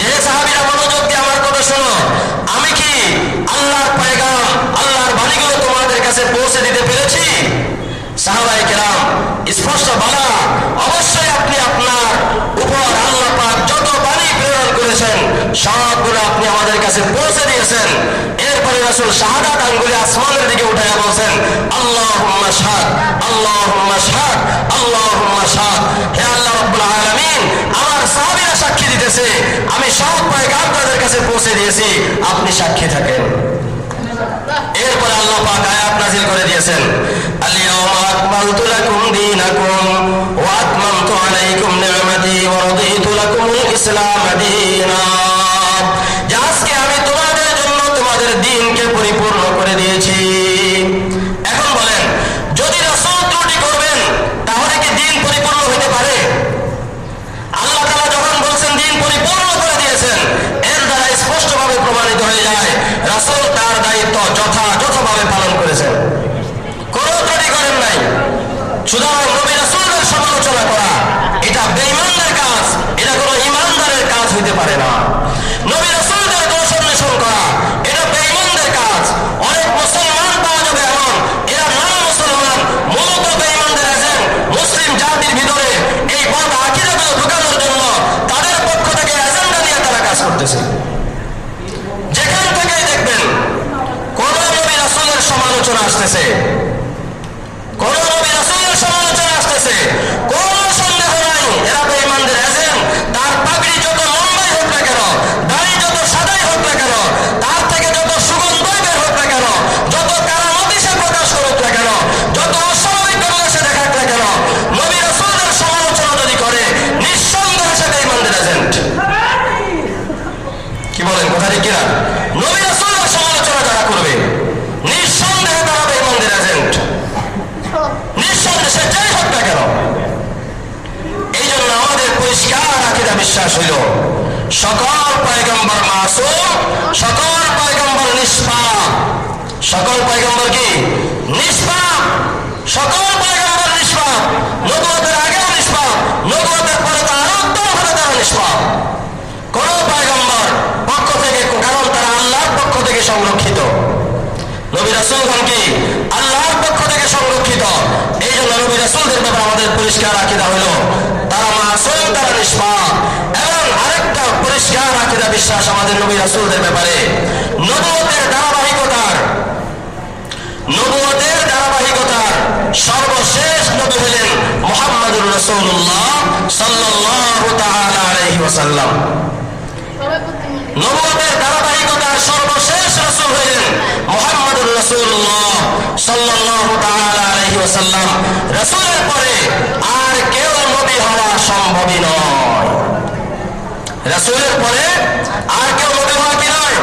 যে সাহাবীরা মনোযোগ দিয়ে আমার কথা শোনো, আমি কি আল্লাহর পয়গাম, আল্লাহর বাণীগুলো তোমাদের কাছে পৌঁছে দিতে পেরেছি? সাহাবায়ে কিরাম স্পষ্ট বলা, অবশ্যই আপনি আপনার উপর আল্লাহ পাক যত বাণী প্রেরণ করেছেন সবগুলো আপনি আমাদের কাছে পৌঁছে দিয়েছেন। এরপরে রাসূল শাহাদাত আঙ্গুলে আসমানের দিকে উঠাইয়া বলছেন, আল্লাহুম্মা শাহাদ, আল্লাহুম্মা শাহাদ, আল্লাহুম্মা শাহাদ। হে আল্লাহ রাব্বুল আলামিন, আমার সাহাবীরা সাক্ষী দিতেছে আমি সব পয়গাম তাদের কাছে পৌঁছে দিয়েছি, আপনি সাক্ষী থাকেন। এরপরে আল্লাহ পাক আয়াত নাযিল করে দিয়েছেন, আল-ইয়াওমা আকমালতু লাকুম দীনাকুম ওয়া আতমামতু আলাইকুম নি'মাতি ওয়া রাদিতু লাকুমুল ইসলাম দীনা। আজকে আমি তোমাদের জন্য তোমাদের দ্বীনকে পরিপূর্ণ করে দিয়েছি। এখন বলেন, যদি রাসূল ত্রুটি করবেন তাহলে কি দ্বীন পরিপূর্ণ হতে পারে? আল্লাহ তাআলা যখন বলছেন দ্বীন পরিপূর্ণ করে দিয়েছেন, এর দ্বারা স্পষ্টভাবে প্রমাণিত হয়ে যায় রাসূল তার দায়িত্ব যথাযথভাবে পালন করেছেন, কোনো ত্রুটি করেন নাই। সুতরাং নবী রাসূলদের সমালোচনা করা এটা বেঈমানদের কাজ, এটা কোনো ঈমানদারের কাজ হইতে পারে না। নবী রাসূলদের দোষ অন্বেষণ করা এটা বেঈমানদের কাজ। অনেক মুসলমান পাওয়া যাবে এমন, এরা নাম মুসলমান, মূলত বেঈমানদের এজেন্ট। মুসলিম জাতির ভিতরে এই বদ আকীদাগুলো ঢোকানোর জন্য তাদের পক্ষ থেকে এজেন্ডা নিয়ে তারা কাজ করতেছে। যেখান থেকেই দেখবেন কোন নবী রাসূলের সমালোচনা আসতেছে, কোন নবী রাসূলের সমালোচনা আসতেছে, কোন সন্দেহ নাই এরা বেঈমানদের এজেন্ট। তার পাগড়ি যত লম্বাই হোক না কেন, দাড়ি যত সাদাই হোক না কেন, তার থেকে যত সুগন্ধই বের হোক না কেন, যত কারামতি সে প্রকাশ করুক না কেন, যত অস্বাভাবিক ঘটনা সে দেখাক না কেন, নবী রাসূলের সমালোচনা যদি করে নিঃসন্দেহে সে বেঈমানদের এজেন্ট। কি বলেন, কথা ঠিক কিনা? নবী রাসূলের সমালোচনা যারা করবে নিঃসন্দেহে তারা বেঈমানদের এজেন্ট, নিঃসন্দেহে যাই হোক না কেন। এই জন্য আমাদের পরিষ্কার আকীদা বিশ্বাস হইল সকল পয়গম্বর মাসুম, সকল পয়গম্বর নিষ্পাপ। সকল পয়গম্বর কি নিষ্পাপ? সকল পয়গম্বর নিষ্পাপ, নবুয়তের আগেও নিষ্পাপ, নবুয়তের পরে তো আরো উত্তমভাবে তারা নিষ্পাপ। কোন পয়গম্বর পক্ষ থেকে, কারণ তারা আল্লাহর পক্ষ থেকে সংরক্ষিত, নবী রাসূলগণ কি আল্লাহর পক্ষ থেকে সংরক্ষিত। এই জন্য নবী রাসূলদের ব্যাপারে আমাদের পরিষ্কার আকীদা হলো তারা মাসুম, তারা নিষ্পাপ। এবং আরেকটা পরিষ্কার আকীদা বিশ্বাস আমাদের নবী রাসূলদের ব্যাপারে নবুয়তের ধারাবাহিকতার সর্বশেষ নবী হলেন মুহাম্মদুর রাসূলুল্লাহ সাল্লাল্লাহু তাআলা আলাইহি ওয়াসাল্লাম। নবুয়তের ধারাবাহিকতার সর্বশেষ রাসূল হলেন মুহাম্মদুর রাসূলুল্লাহ সাল্লাল্লাহু তাআলা আলাইহি ওয়াসাল্লাম। রাসূলের পরে আর কেউ নবী হওয়া সম্ভবই নয়। রাসূলের পরে আর কেউ নবী হওয়া কি নয়,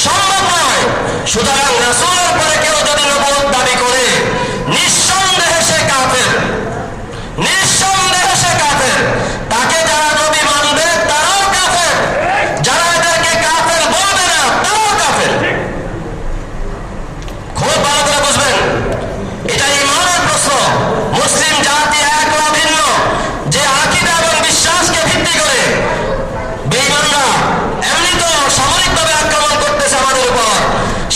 সম্ভব নয়। সুতরাং রাসূলের পরে কেউ যদি নবুয়ত দাবি করে নিঃসন্দেহে সে কাফের, নিঃসন্দেহে সে কাফের। তাকে যারা নবী মানবে তারাও কাফের, যারা এদেরকে কাফের বলবে না তারাও কাফের। খুব ভালো করে বুঝবেন, এটা ঈমানের প্রশ্ন। মুসলিম জাতি এক ও ভিন্ন, যে আকীদা এবং বিশ্বাসকে ভিত্তি করে বেঈমানরা এমনি তো সামরিকভাবে আক্রমণ করতেছে আমাদের উপর,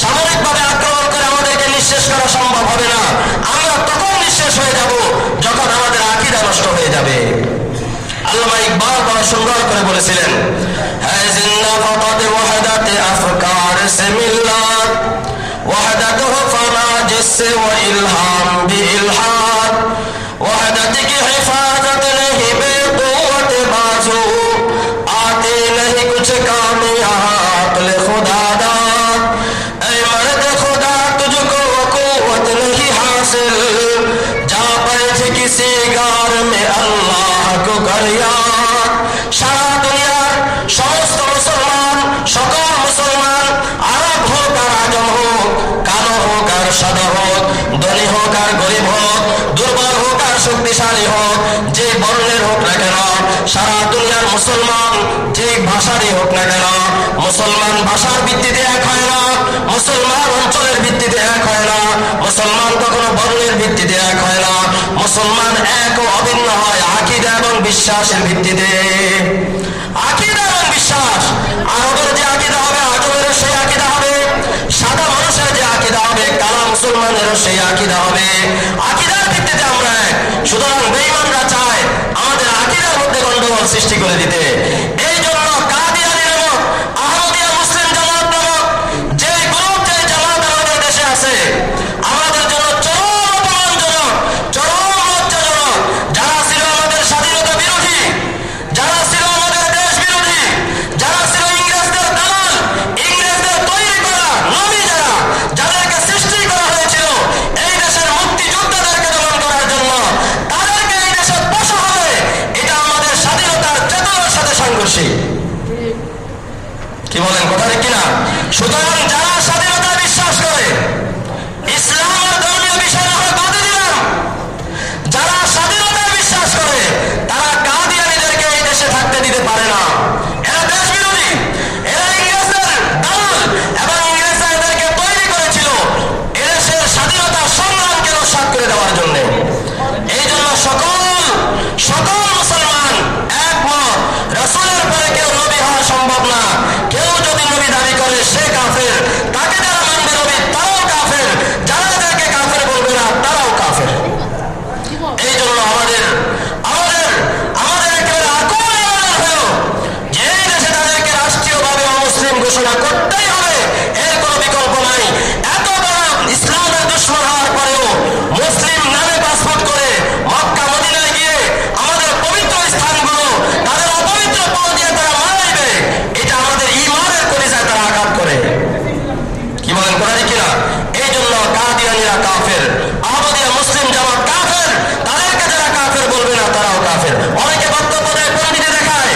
সামরিকভাবে আক্রমণ করে আমাদেরকে নিঃশেষ করা সম্ভব হবে না। আমরা তখন নিঃশেষ হয়ে যাব যখন আমাদের আকীদা নষ্ট হয়ে যাবে। আল্লামা ইকবাল বড় সুন্দর করে বলেছিলেন, হ্যায় জিন্দা ফাকাদ ওয়াহদাতে আফকার সে মিল্লাত, ওয়াহদাত ফানা জিসসে ওয়া ইলহাম বিইলহাদ, ওয়াহদাত কি হিফাজত नहीं बेकुव्वत बाजू आते नहीं कुछ বিশ্বাসের ভিত্তিতে। আকীদা এবং বিশ্বাস, আরবের যে আকীদা হবে আজমেরও সেই আকীদা হবে, সাদা মানুষের যে আকীদা হবে কালা মুসলমানেরও সেই আকীদা হবে। আকীদার ভিত্তিতে আমরা এক। সুতরাং বেঈমানরা চায় আমাদের আকীদার মধ্যে গন্ডগোল সৃষ্টি করে দিতে। এই জন্য কাদিয়ানী নামক আহমদিয়া মুসলিম জামাত নামক যে গ্রুপ, যে জামাত আমাদের দেশে আছে, আমাদের জন্য চরম অপমানজনক, চরম লজ্জাজনক। যারা ছিল আমাদের স্বাধীনতা বিরোধী, যারা ছিল আমাদের দেশ বিরোধী, যারা ছিল ইংরেজদের দালাল, ইংরেজদের তৈরি করা নবী, যাদেরকে সৃষ্টি করা হয়েছিল এই দেশের মুক্তিযোদ্ধাদেরকে দমন করার জন্য, তাদেরকে এই দেশে বসা হবে, এটা আমাদের স্বাধীনতার চেতনার সাথে সাংঘর্ষিক। কি বলেন, কথা ঠিক কিনা? সুতরাং যারা স্বাধীনতায় বিশ্বাস করে, ইসলাম আর ধর্মীয় বিষয় না হয় বাদে দিলাম, যারা স্বাধীনতায় বিশ্বাস করে তারা কাদিয়ানীদেরকে এই দেশে থাকতে দিতে পারে না। এরা দেশ বিরোধী, এরা ইংরেজদের দালাল এবং ইংরেজরা এদেরকে তৈরি করেছিল এদেশের স্বাধীনতা সংগ্রামকে নস্যাৎ করে দেওয়ার জন্য। এই জন্য সকল মুসলমান একমত, রাসূলের পরে কেউ নবী হওয়া সম্ভব না। কেউ যদি নবী দাবি করে সে কাফের, তাকে যারা মানবে নবী তারাও কাফের, যারা এদেরকে কাফের বলবে না তারাও কাফের। এই জন্য আমাদের একেবারে আকুল নিবেদন হলো যে এই দেশে তাদেরকে রাষ্ট্রীয়ভাবে অমুসলিম ঘোষণা করতেই হবে, এর কোনো বিকল্প নাই। এত বড় ইসলামের দুশমন হওয়ার পরেও মুসলিম নামে পাসপোর্ট করে মক্কা মদিনায় গিয়ে আমাদের পবিত্র স্থানগুলো তাদের অপবিত্র পথ দিয়ে তারা মানাইবে, এটা আমাদের ঈমানের কলিজায় তারা আঘাত করে। কি বলেন, কথা ঠিক কিনা? এই জন্য কাদিয়ানীরা কাফের, আহমদিয়া মুসলিম জামাত কাফের, তাদেরকে যারা কাফের বলবে না তারাও কাফের। অনেকে বক্তব্য দেয়, পণ্ডিতে দেখায়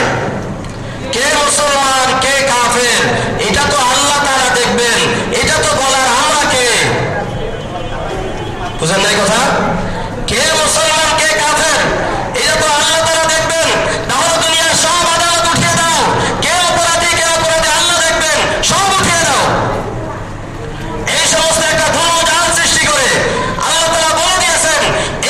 কে মুসলমান কে কাফের, এটা তো আল্লাহ তাআলা দেখবেন, এটা তো বলার আমরা কে? বুঝেন নাই কথা? কে মুসলমান কে কাফের এটা তো আল্লাহ তাআলা দেখবেন। তাহলে দুনিয়ার সব আদালত উঠিয়ে দাও, কে অপরাধী কে অপরাধী আল্লাহ দেখবেন, সব উঠিয়ে দাও। এই সমস্ত একটা ধর্ম জাল সৃষ্টি করে আল্লাহ তাআলা বলে দিয়েছেন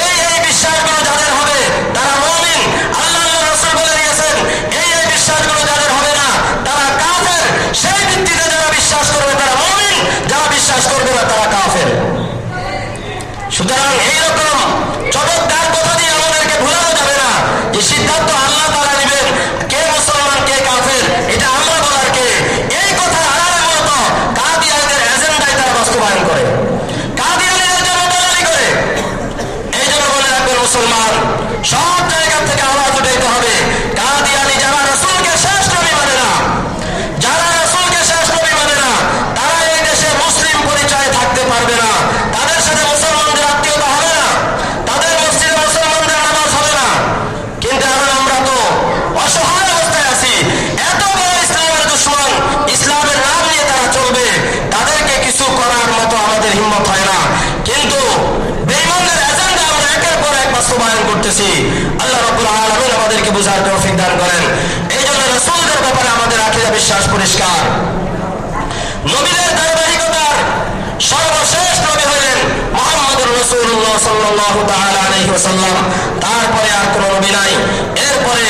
এই বিশ্বাসগুলো যাদের হবে তারা মুমিন। আল্লাহ রাসূল বলে দিয়েছেন এই বিশ্বাসগুলো যাদের হবে না তারা কাফের। সেই ভিত্তিতে যারা বিশ্বাস করবে তারা মুমিন, যারা বিশ্বাস করবে না তারা কাফের। সুতরাং এইরকম চমৎকার কথা দিয়ে আমাদেরকে ভুলানো যাবে না যে সিদ্ধান্ত আল্লাহ তাআলা নেবেন কে মুসলমান কে কাফের, এটা আমরা বলার কে? এই কথা আড়ালে মূলত কাদিয়ানীদের এজেন্ডায় তারা বাস্তবায়ন করে, কাদিয়ানীদের জন্য দলালি করে। এই জন্য বলে রাখবেন মুসলমান, সব জায়গা থেকে আওয়াজ উঠাইতে হবে। কাদিয়ানী যারা রাসূলকে শেষ নবী মানে না, যারা রাসূলকে শেষ নবী মানে না, তারা এই দেশে মুসলিম পরিচয়ে থাকতে পারবে না। তাদের সাথে মুসলমানদের আত্মীয়তা হবে না, তাদের মসজিদে মুসলমানদের নামাজ হবে না। কিন্তু এখন আমরা তো অসহায় অবস্থায় আছি। এত বড় ইসলামের দুশমন, ইসলামের নাম নিয়ে তারা চলবে, তাদেরকে কিছু করার মতো আমাদের হিম্মত হয় না। কিন্তু বেঈমানদের এজেন্ডা আমরা একের পর এক বাস্তবায়ন করতেছি। আল্লাহ রাব্বুল আলামিন আমাদেরকে বুঝার তৌফিক দান করেন। এই জন্য রাসূলদের ব্যাপারে আমাদের আকীদা বিশ্বাস পরিষ্কার। নবীদের ধারাবাহিকতার সর্বশেষ নবী হলেন মুহাম্মদুর রাসূলুল্লাহ সাল্লাল্লাহু তাআলা আলাইহি ওয়াসাল্লাম। তারপরে আর কোনো নবী নাই। এরপরে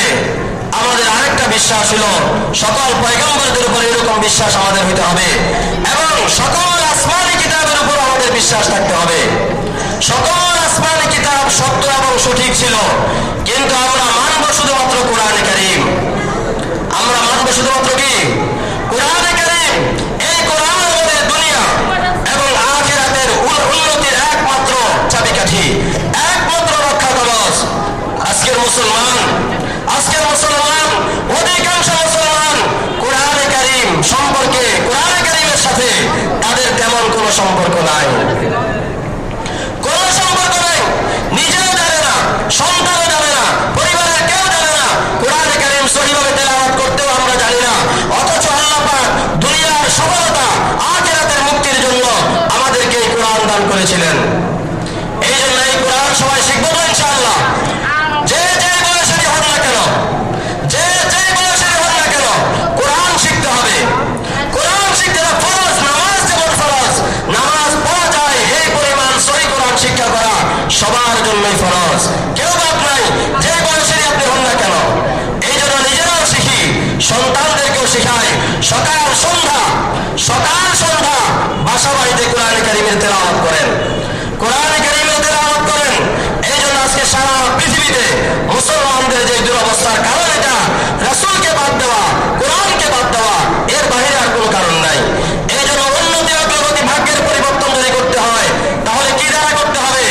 আমাদের আরেকটা বিশ্বাস হলো সকল পয়গম্বরদের উপর এরকম বিশ্বাস আমাদের হইতে হবে এবং সকল আসমানী কিতাবের উপর আমাদের বিশ্বাস থাকতে হবে। সকল আসমানী কিতাব সত্য এবং সঠিক ছিল, কিন্তু আমরা মানব শুধুমাত্র কোরআনে কারীম। আমরা মানব শুধুমাত্র কি? কোরআনে কারীম। এই কোরআন আমাদের দুনিয়া এবং আখিরাতের উন্নতির একমাত্র চাবিকাঠি, একমাত্র রক্ষা কবচ। আজকের মুসলমান অধিকাংশ মুসলমান কোরআনে কারীম সম্পর্কে, কোরআনে কারীমের সাথে তাদের তেমন কোনো সম্পর্ক নাই, কোনো সম্পর্ক নাই। নিজেও জানে না, সন্তানও জানে না, পরিবারের কেউ জানে না। কোরআনে কারীম সহিভাবে তেলাওয়াত করতেও আমরা জানি না। অথচ আল্লাহ পাক দুনিয়ার সফলতা, আখিরাতের মুক্তির জন্য আমাদেরকে এই কোরআন দান করেছিলেন। এই জন্য এই কোরআন সবাই শিখবো তো ইনশাআল্লাহ। যে বয়সেরই হন না কেন, যে বয়সেরই হন না কেন, কোরআন শিখতে হবে। কোরআন শিখতে ফরজ, নামাজ যেমন ফরজ, নামাজ পড়া যায় এই পরিমাণ সহি কোরআন শিক্ষা করা সবার জন্যই ফরজ। কেউ বাদ নাই, যে বয়সেরই আপনি হন না কেন। শিখায় সকাল সন্ধ্যা বাসা বাড়িতে কোরআন কারীমের তেলাওয়াত করেন, কোরআন কারীমের তেলাওয়াত করেন। এই জন্য আজকে সারা পৃথিবীতে মুসলমানদের যে দুরবস্থার কারণ এটা রাসূলকে বাদ দেওয়া, কোরআনকে বাদ দেওয়া, এর বাইরে আর কোনো কারণ নাই। এই জন্য উন্নতি অগ্রগতি ভাগ্যের পরিবর্তন যদি করতে হয় তাহলে কি দ্বারা করতে হবে?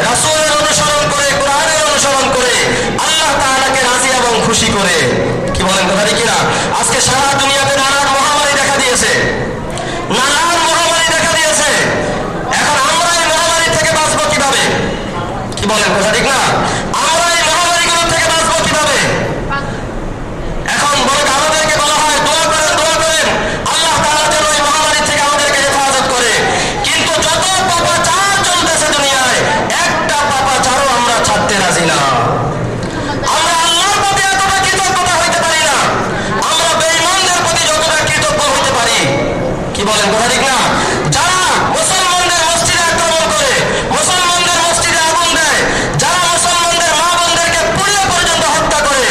রাসূলের অনুসরণ করে, কোরআনের অনুসরণ করে, আল্লাহ তাআলাকে রাজি এবং খুশি করে। কি বলেন কথা ঠিক কিনা? আজকে সারা দুনিয়াতে নানান মহামারী দেখা দিয়েছে, নানান মহামারী দেখা দিয়েছে। এখন আমরা এই মহামারী থেকে বাঁচবো কিভাবে? কি বলেন কথা ঠিক না? আমরা এই মহামারীগুলো থেকে বাঁচবো কিভাবে? এখন বরং আমাদেরকে বলা হয় দোয়া করেন আল্লাহ তাআলা যেন এই মহামারী থেকে আমাদেরকে হেফাজত করে। কিন্তু যত পাপাচার চলতেছে দুনিয়ায়, একটা পাপাচারও আমরা ছাড়তে রাজি না। আমরা আল্লাহর প্রতি এতটা কৃতজ্ঞতা হইতে পারি না, আমরা বেঈমানদের প্রতি যতটা কৃতজ্ঞ হইতে পারি। কি বলেন কথা ঠিক না? যারা মুসলমানদের মসজিদে আক্রমণ করে, মুসলমানদের মসজিদে আগুন দেয়, যারা মুসলমানদের মা বোনদেরকে পুড়িয়ে পর্যন্ত হত্যা করে,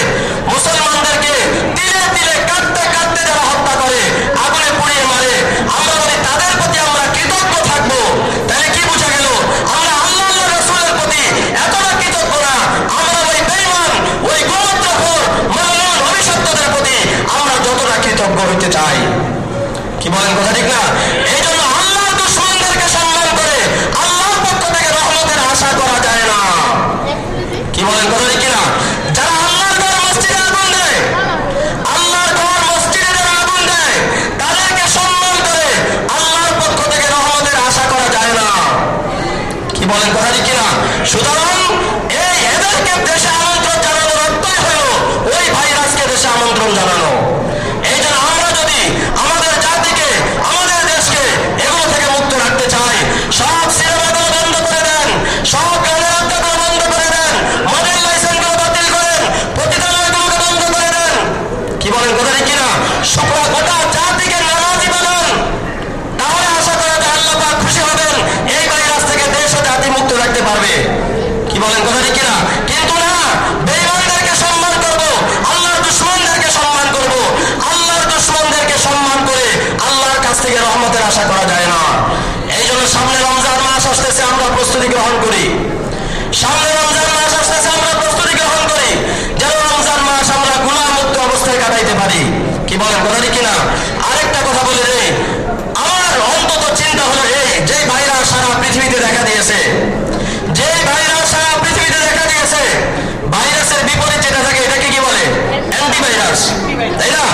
মুসলমানদেরকে তিলে তিলে কাটতে কাটতে যারা হত্যা করে, আগুনে পুড়িয়ে মারে, আমরা যদি তাদের প্রতি আমরা কৃতজ্ঞ থাকবো তাহলে কি বোঝা গেল? আমরা আল্লাহ রাসূলের প্রতি এতটা কৃতজ্ঞ না। আমরা ওই বেঈমান, ওই গোমত্রখোর মামুন অভিশপ্তদের প্রতি আমরা যতটা কৃতজ্ঞ হইতে চাই। কি বলেন কথা ঠিক না? এই জন্য আল্লাহর দুশমনদেরকে সম্মান করে আল্লাহর পক্ষ থেকে রহমতের আশা করা যায় না। কি বলেন কথা ঠিক কিনা? যারা আল্লাহর ঘর মসজিদে আগুন দেয়, আল্লাহর ঘর মসজিদে যারা আগুন দেয়, তাদেরকে সম্মান করে আল্লাহর পক্ষ থেকে রহমতের আশা করা যায় না। কি বলেন কথা ঠিক কিনা? সুতরাং এই এদেরকে দেশে আমন্ত্রণ জানানোর অর্থই হলো ওই ভাইরাসকে দেশে আমন্ত্রণ জানানো। এই জন্য আমরা যদি আমাদের জাতিকে, আমাদের দেশকে এগুলো থেকে মুক্ত রাখতে চাই, সব সিনেমাগুলো বন্ধ করে দেন, সব গানের আড্ডাগুলো বন্ধ করে দেন, মডেল লাইসেন্সগুলো বাতিল করেন, পতিতালয়গুলোকে বন্ধ করে দেন। কি বলেন কথা ঠিক কিনা? গোটা জাতিকে নামাজি বানান, তাহলে আশা করা যায় আল্লাহ পাক খুশি হবেন, এই ভাইরাস থেকে দেশ ও জাতি মুক্ত রাখতে পারবে। কি বলেন কথা ঠিক কিনা? কিন্তু না, বেঈমানদেরকে সম্মান করব, আল্লাহর দুশমনদেরকে সম্মান করব। আল্লাহর দুশমনদেরকে সম্মান করে আল্লাহর কাছ থেকে রহমতের আশা করা যায় না। এই জন্য সামনে রমজান মাস আসতেছে, আমরা প্রস্তুতি গ্রহণ করি। সামনে রমজান মাস আসতেছে, আমরা প্রস্তুতি গ্রহণ করি যেন রমজান মাস আমরা গুনাহমুক্ত অবস্থায় কাটাইতে পারি। কি বলেন কথা ঠিক কিনা? আরেকটা কথা বলে দেই, আমার অন্তত চিন্তা হলো এই যে ভাইরাস সারা পৃথিবীতে দেখা দিয়েছে, যে ভাইরাস সারা পৃথিবীতে দেখা দিয়েছে, ভাইরাসের বিপরীত যেটা থাকে এটাকে কি বলে? অ্যান্টিভাইরাস, তাই না?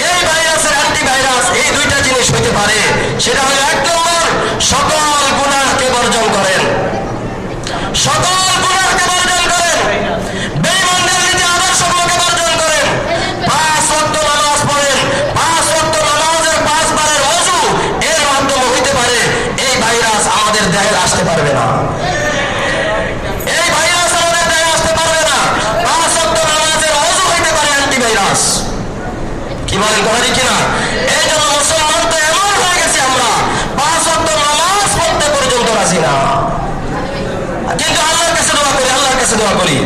এই ভাইরাসের অ্যান্টিভাইরাস এই দুইটা জিনিস হইতে পারে। সেটা হলো এক নম্বর, সকল গুনাহকে বর্জন করেন, সকল গুনাহকে বর্জন করেন, বেঈমানদের নীতি আদর্শগুলোকে বর্জন করেন, 5 ওয়াক্ত নামাজ পড়েন, 5 ওয়াক্ত নামাজের 5 বারের ওযু এর মাধ্যমে হইতে পারে এই ভাইরাস আমাদের দেহে আসতে পারবে না। এই ভাইরাস আমাদের দেহে আসতে পারবে না। 5 ওয়াক্ত নামাজের ওযু হইতে পারে অ্যান্টিভাইরাস। কি বলেন কথা ঠিক কিনা? এই জন্য মুসলমান তো এমন হয়ে গেছে, আমরা 5 ওয়াক্ত নামাজ পড়তে পর্যন্ত রাজি না। কিন্তু আল্লাহর কাছে দোয়া করি, আল্লাহর কাছে দোয়া করি,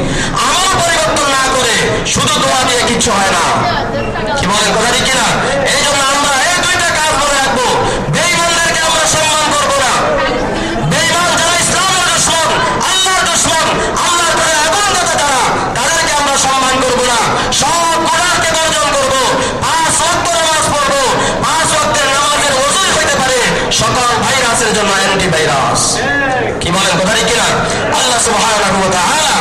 আমল পরিবর্তন না করে শুধু দোয়া দিয়ে কিচ্ছু হয় না। কি বলেন কথা ঠিক কিনা? এই জন্য আমরা এই দুইটা কাজ মনে রাখবো। বেঈমানদেরকে আমরা সম্মান করবো না। বেঈমান যারা ইসলামের দুশমন, আল্লাহর দুশমন, আল্লাহর ঘরে আগুন দেবে যারা, তাদেরকে আমরা সম্মান করবো না। সব গুনাহকে বর্জন করবো, 5 ওয়াক্ত নামাজ পড়বো, 5 ওয়াক্তের নামাজের ওযুই হইতে পারে সকল ভাইরাসের জন্য অ্যান্টিভাইরাস। কি বলেন কথা ঠিক কিনা? আল্লাহ সুবহানাহু ওয়া তাআলা